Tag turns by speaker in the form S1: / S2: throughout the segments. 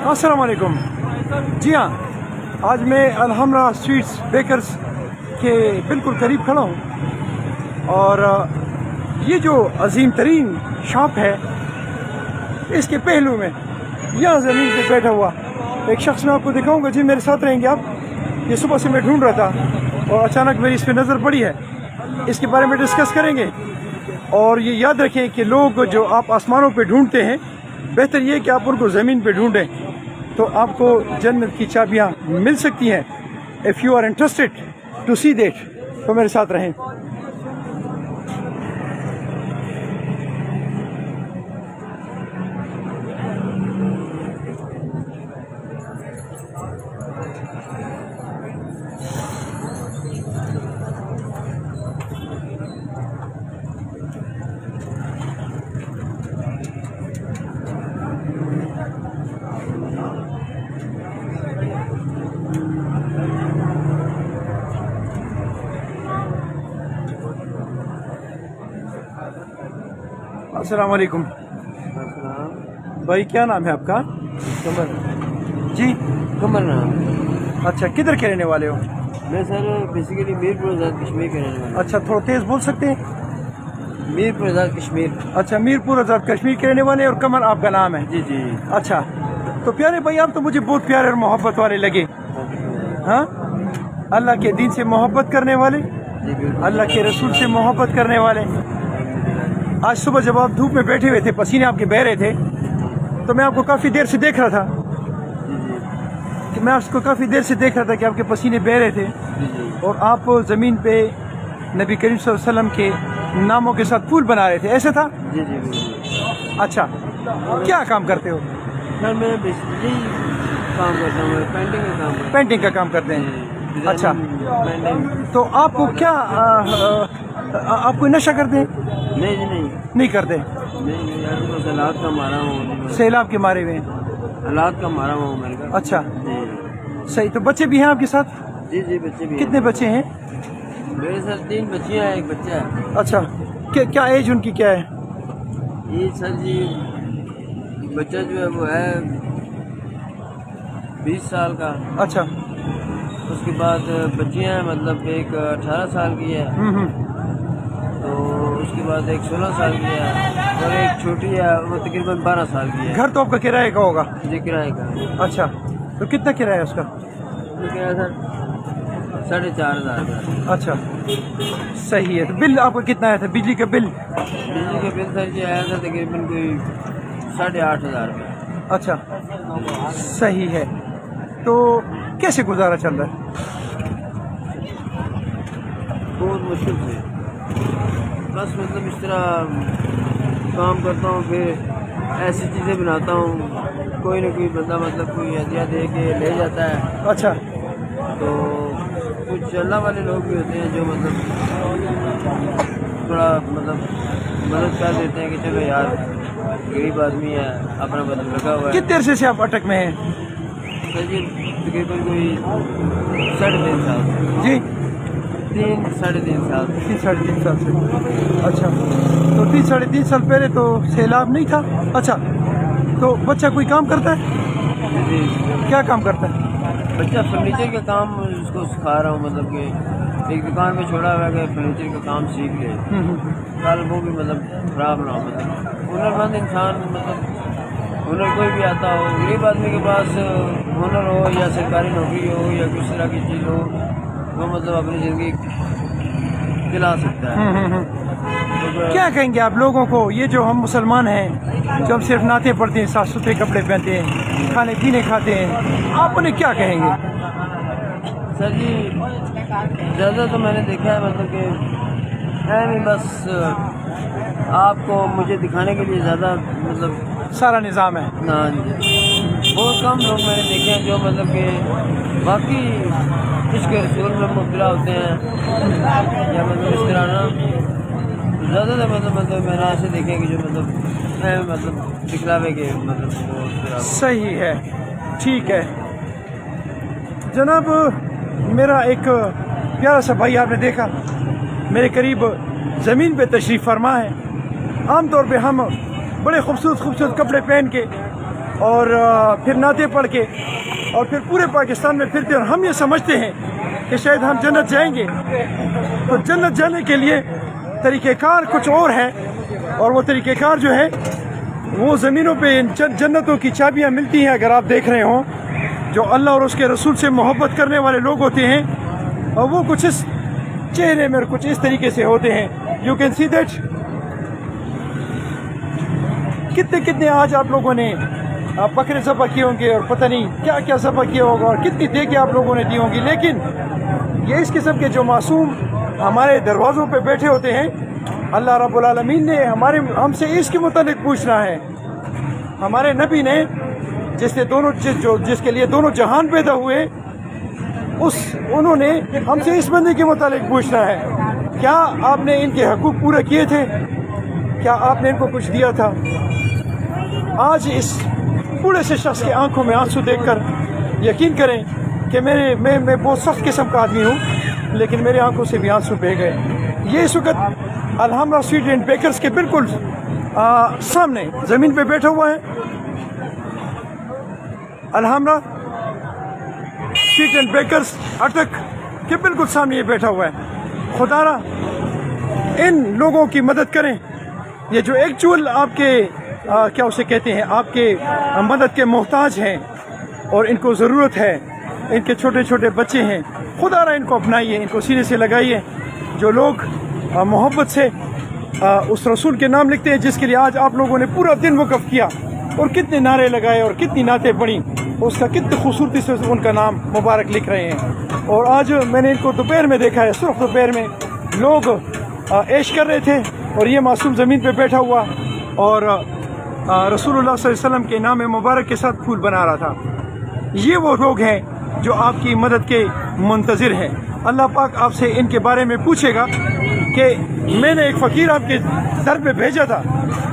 S1: अस्सलाम वालेकुम। जी हाँ, आज मैं अलहमरा स्वीट्स बेकर्स के बिल्कुल करीब खड़ा हूँ और ये जो अजीम तरीन शॉप है इसके पहलू में यहाँ ज़मीन पे बैठा हुआ एक शख्स मैं आपको दिखाऊंगा। जी मेरे साथ रहेंगे आप। ये सुबह से मैं ढूंढ रहा था और अचानक मेरी इस पर नज़र पड़ी है। इसके बारे में डिस्कस करेंगे और ये याद रखें कि लोग जो आप आसमानों पे ढूंढते हैं बेहतर ये कि आप उनको ज़मीन पे ढूंढें तो आपको जन्नत की चाबियाँ मिल सकती हैं। If you are interested to see that तो मेरे साथ रहें। अस्सलाम वालेकुम भाई, क्या नाम है आपका?
S2: कमर
S1: जी
S2: कमर नाम।
S1: अच्छा, किधर के रहने वाले हो?
S2: मैं सर बेसिकली मीरपुर आज़ाद कश्मीर के रहने वाला।
S1: अच्छा, थोड़ा तेज़ बोल सकते हैं?
S2: मीरपुर आज़ाद कश्मीर।
S1: अच्छा, मीरपुर आज़ाद कश्मीर के रहने वाले और कमर आपका नाम है?
S2: जी जी।
S1: अच्छा, तो प्यारे भाई आप तो मुझे बहुत प्यारे और मोहब्बत वाले लगे। हाँ, अल्लाह के दीन से मोहब्बत करने वाले,
S2: जी बिल्कुल।
S1: अल्लाह के रसूल से मोहब्बत करने वाले। आज सुबह जब आप धूप में बैठे हुए थे, पसीने आपके बह रहे थे, तो मैं आपको काफ़ी देर से देख रहा था कि मैं आपको काफ़ी देर से देख रहा था कि आपके पसीने बह रहे थे और आप ज़मीन पे नबी करीम सल्लल्लाहु अलैहि वसल्लम के नामों के साथ फूल बना रहे थे, ऐसा था?
S2: जी जी बिल्कुल।
S1: अच्छा, क्या काम करते हो?
S2: सर मैं बेसिकली काम करता हूँ, पेंटिंग का काम करता हूँ।
S1: पेंटिंग का काम करते हैं? अच्छा,
S2: पेंटिंग।
S1: तो आपको क्या आप कोई नशा करते हैं?
S2: नहीं जी नहीं
S1: नहीं करते?
S2: नहीं यार, तो हालात का मारा हूँ,
S1: सैलाब के मारे हुए हैं?
S2: हालात का मारा हुआ मेरे का।
S1: अच्छा
S2: जी
S1: सही। तो बच्चे भी हैं आपके साथ?
S2: जी जी बच्चे भी हैं।
S1: कितने बच्चे हैं?
S2: मेरे साथ 3 बच्चियाँ हैं, 1 बच्चा है।
S1: अच्छा, क्या एज उनकी क्या है?
S2: ये सर जी बच्चा जो है वो है 20 साल का।
S1: अच्छा।
S2: उसके बाद बच्चियाँ हैं, मतलब एक 18 साल की है, तो उसके बाद एक 16 साल की है और एक छोटी है वो तकरीबन 12 साल की है।
S1: घर तो आपका किराए का होगा?
S2: जी किराए का।
S1: अच्छा, तो कितना किराया है उसका?
S2: तो क्या है सर 4,500 का।
S1: अच्छा सही है। तो बिल आपका कितना आया था बिजली का बिल?
S2: बिजली का बिल सर जी आया था तकरीबन कोई 8,500 का।
S1: अच्छा सही है। तो कैसे गुजारा चल रहा है?
S2: बहुत मुश्किल से, बस मतलब इस तरह काम करता हूँ, फिर ऐसी चीज़ें बनाता हूँ, कोई ना कोई बंदा मतलब कोई हदिया दे के ले जाता है।
S1: अच्छा,
S2: तो कुछ अल्लाह वाले लोग भी होते हैं जो मतलब थोड़ा मतलब मदद कर देते हैं कि चलो यार गरीब आदमी है, अपना मतलब लगा हुआ है।
S1: कितने देर से आप अटक में हैं?
S2: सर जी तकरीबन कोई 3.5 साल।
S1: जी
S2: 3-3.5 साल।
S1: 3-3.5 साल से। अच्छा, तो 3-3.5 साल पहले तो सैलाब नहीं था? अच्छा, तो बच्चा कोई काम करता है?
S2: जी
S1: क्या काम करता है?
S2: बच्चा फर्नीचर का काम उसको सिखा रहा हूँ, मतलब कि एक दुकान पे छोड़ा हुआ है कि फर्नीचर का काम सीख ले, कल वो भी मतलब खराब ना हो। मतलब हुनरमंद इंसान, मतलब हुनर कोई भी आता हो, गरीब आदमी के पास हुनर हो या सरकारी नौकरी हो या किस तरह की चीज़ हो, वो मतलब अपनी ज़िंदगी दिला सकता है। तो
S1: क्या कहेंगे आप लोगों को, ये जो हम मुसलमान हैं जो हम सिर्फ नाते पढ़ते हैं, साफ सुथरे कपड़े पहनते हैं, खाने पीने खाते हैं, आप उन्हें क्या कहेंगे?
S2: सर जी ज़्यादा तो मैंने देखा है मतलब कि है नहीं, बस आपको मुझे दिखाने के लिए ज़्यादा मतलब
S1: सारा निज़ाम है।
S2: हाँ जी, बहुत कम लोग मैंने देखे हैं जो मतलब कि बाकी इसके रसूल में मुब्तला होते हैं या मतलब इस तरह ना, ज़्यादातर मतलब मैंने ऐसे देखे हैं कि जो मतलब दिखलावे के मतलब वो इस तरह।
S1: सही है, ठीक है जनाब। मेरा एक प्यारा सा भाई आपने देखा मेरे करीब ज़मीन पे तशरीफ़ फरमा है। आम तौर पे हम बड़े खूबसूरत खूबसूरत कपड़े पहन के اور پھر نعتیں پڑھ کے اور پھر پورے پاکستان میں پھرتے ہیں، اور ہم یہ سمجھتے ہیں کہ شاید ہم جنت جائیں گے. تو جنت جانے کے لیے طریقہ کار کچھ اور ہے، اور وہ طریقہ کار جو ہے وہ زمینوں پہ جنتوں کی چابیاں ملتی ہیں. اگر آپ دیکھ رہے ہوں، جو اللہ اور اس کے رسول سے محبت کرنے والے لوگ ہوتے ہیں، اور وہ کچھ اس چہرے میں اور کچھ اس طریقے سے ہوتے ہیں. You can see that. کتنے آج آپ لوگوں نے بکرے ذبح کیے ہوں گے، اور پتہ نہیں کیا کیا ذبح کیا ہوگا، اور کتنی دیگیں آپ لوگوں نے دی ہوں گی. لیکن یہ اس قسم کے جو معصوم ہمارے دروازوں پہ بیٹھے ہوتے ہیں، اللہ رب العالمین نے ہم سے اس کے متعلق پوچھنا ہے. ہمارے نبی نے جس کے لیے دونوں جہان پیدا ہوئے، انہوں نے ہم سے اس بندے کے متعلق پوچھنا ہے. کیا آپ نے ان کے حقوق پورے کیے تھے؟ کیا آپ نے ان کو کچھ دیا تھا؟ آج اس بوڑھے سے شخص کے آنکھوں میں آنسو دیکھ کر یقین کریں کہ میں بہت سخت قسم کا آدمی ہوں، لیکن میرے آنکھوں سے بھی آنسو بہہ گئے. یہ اس وقت الحمرا سویٹ اینڈ بیکرز کے بالکل سامنے زمین پہ بیٹھا ہوا ہے. الحمرا سویٹ اینڈ بیکرز اٹک کے بالکل سامنے یہ بیٹھا ہوا ہے. خدا را ان لوگوں کی مدد کریں، یہ جو ایکچوئل آپ کے کیا اسے کہتے ہیں، آپ کے مدد کے محتاج ہیں اور ان کو ضرورت ہے. ان کے چھوٹے چھوٹے بچے ہیں، خدا را ان کو اپنائیے، ان کو سینے سے لگائیے. جو لوگ محبت سے اس رسول کے نام لکھتے ہیں، جس کے لیے آج آپ لوگوں نے پورا دن وقف کیا اور کتنے نعرے لگائے اور کتنی نعتیں پڑھی، اس کا کتنی خوبصورتی سے ان کا نام مبارک لکھ رہے ہیں. اور آج میں نے ان کو دوپہر میں دیکھا ہے، سرخ دوپہر میں لوگ عیش کر رہے تھے، اور یہ معصوم زمین پہ بیٹھا ہوا اور رسول اللہ صلی اللہ علیہ وسلم کے نام مبارک کے ساتھ پھول بنا رہا تھا. یہ وہ لوگ ہیں جو آپ کی مدد کے منتظر ہیں. اللہ پاک آپ سے ان کے بارے میں پوچھے گا کہ میں نے ایک فقیر آپ کے در پہ بھیجا تھا،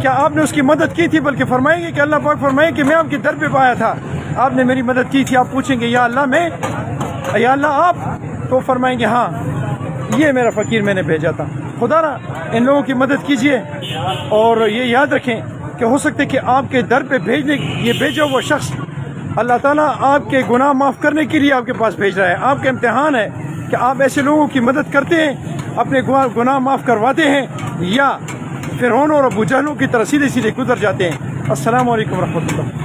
S1: کیا آپ نے اس کی مدد کی تھی؟ بلکہ فرمائیں گے کہ اللہ پاک فرمائیں کہ میں آپ کے در پہ آیا تھا، آپ نے میری مدد کی تھی. آپ پوچھیں گے یا اللہ آپ، تو فرمائیں گے ہاں یہ میرا فقیر میں نے بھیجا تھا. خدا را ان لوگوں کی مدد کیجیے، اور یہ یاد رکھیں کہ ہو سکتا ہے کہ آپ کے در پہ یہ بھیجا ہوا شخص اللہ تعالیٰ آپ کے گناہ معاف کرنے کے لیے آپ کے پاس بھیج رہا ہے. آپ کا امتحان ہے کہ آپ ایسے لوگوں کی مدد کرتے ہیں، اپنے گناہ معاف کرواتے ہیں، یا فرعون اور ابو جہلوں کی طرح سیدھے گزر جاتے ہیں. السلام علیکم ورحمۃ اللہ.